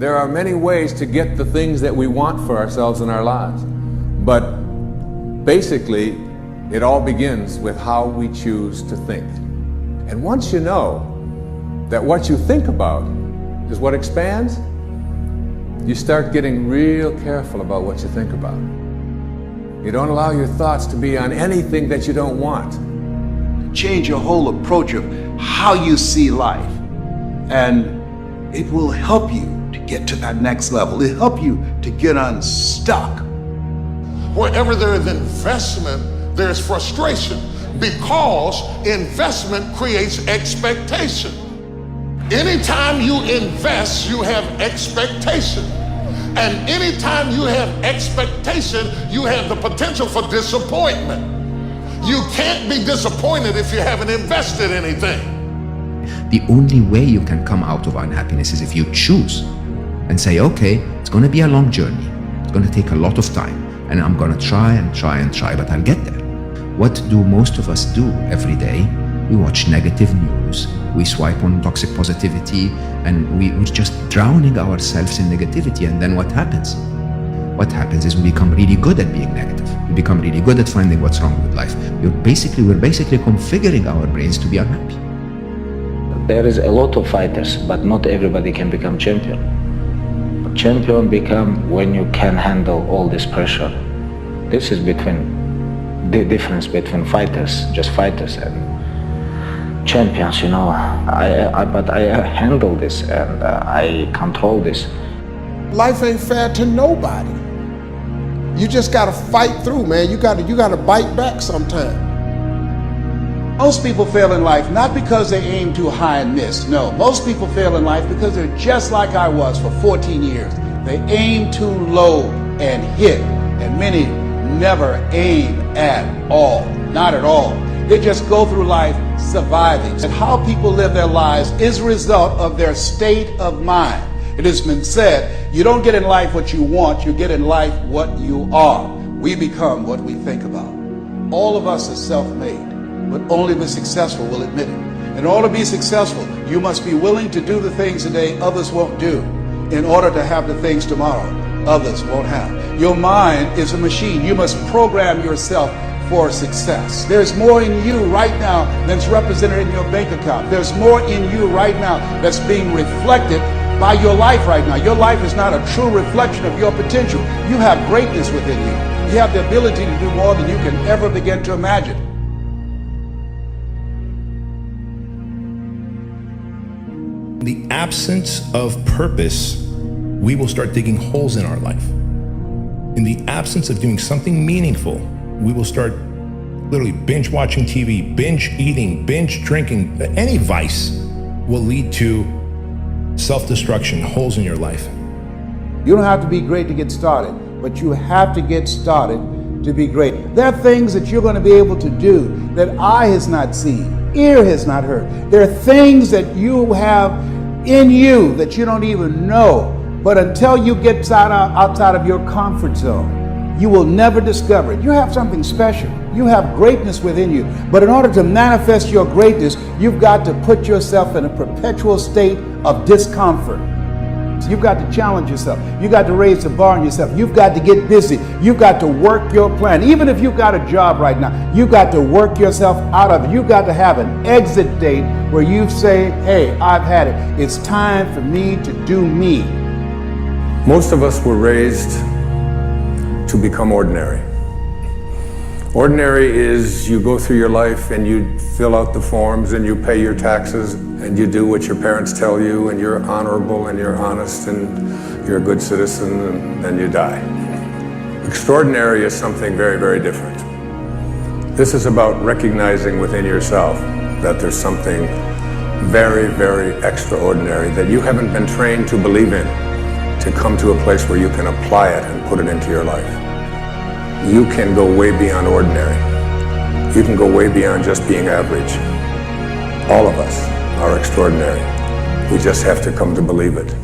There are many ways to get the things that we want for ourselves in our lives. But basically, it all begins with how we choose to think. And once you know that what you think about is what expands, you start getting real careful about what you think about. You don't allow your thoughts to be on anything that you don't want. Change your whole approach of how you see life, and it will help you to get to that next level. It'll help you to get unstuck. Wherever there is investment, there's frustration, because investment creates expectation. Anytime you invest, you have expectation. And anytime you have expectation, you have the potential for disappointment. You can't be disappointed if you haven't invested anything. The only way you can come out of unhappiness is if you choose and say, okay, it's going to be a long journey. It's going to take a lot of time, and I'm going to try and try and try, but I'll get there. What do most of us do every day? We watch negative news, we swipe on toxic positivity, and we're just drowning ourselves in negativity. And then what happens? What happens is we become really good at being negative. We become really good at finding what's wrong with life. We're basically configuring our brains to be unhappy. There is a lot of fighters, but not everybody can become champion. Champion become when you can handle all this pressure. This is the difference between fighters, just fighters, and champions. But I handle this and I control this. Life ain't fair to nobody. You just gotta fight through, man. You gotta bite back sometime. Most people fail in life not because they aim too high and miss. No, most people fail in life because they're just like I was for 14 years. They aim too low and hit, and many never aim at all, not at all. They just go through life surviving. And how people live their lives is a result of their state of mind. It has been said, you don't get in life what you want, you get in life what you are. We become what we think about. All of us are self-made, but only the successful will admit it. In order to be successful, you must be willing to do the things today others won't do in order to have the things tomorrow others won't have. Your mind is a machine. You must program yourself for success. There's more in you right now than's represented in your bank account. There's more in you right now that's being reflected by your life right now. Your life is not a true reflection of your potential. You have greatness within you. You have the ability to do more than you can ever begin to imagine. In the absence of purpose, we will start digging holes in our life. In the absence of doing something meaningful, we will start literally binge watching TV, binge eating, binge drinking. Any vice will lead to self-destruction, holes in your life. You don't have to be great to get started, but you have to get started to be great. There are things that you're going to be able to do that eye has not seen, ear has not heard. There are things that you have in you that you don't even know. But until you get outside of your comfort zone, you will never discover it. You have something special. You have greatness within you. But in order to manifest your greatness, you've got to put yourself in a perpetual state of discomfort. So you've got to challenge yourself. You've got to raise the bar on yourself. You've got to get busy. You've got to work your plan. Even if you've got a job right now, you've got to work yourself out of it. You've got to have an exit date where you say, hey, I've had it. It's time for me to do me. Most of us were raised to become ordinary. Ordinary is you go through your life and you fill out the forms and you pay your taxes and you do what your parents tell you and you're honorable and you're honest and you're a good citizen and then you die. Extraordinary is something very, very different. This is about recognizing within yourself that there's something very, very extraordinary that you haven't been trained to believe in, to come to a place where you can apply it and put it into your life. You can go way beyond ordinary. You can go way beyond just being average. All of us are extraordinary. We just have to come to believe it.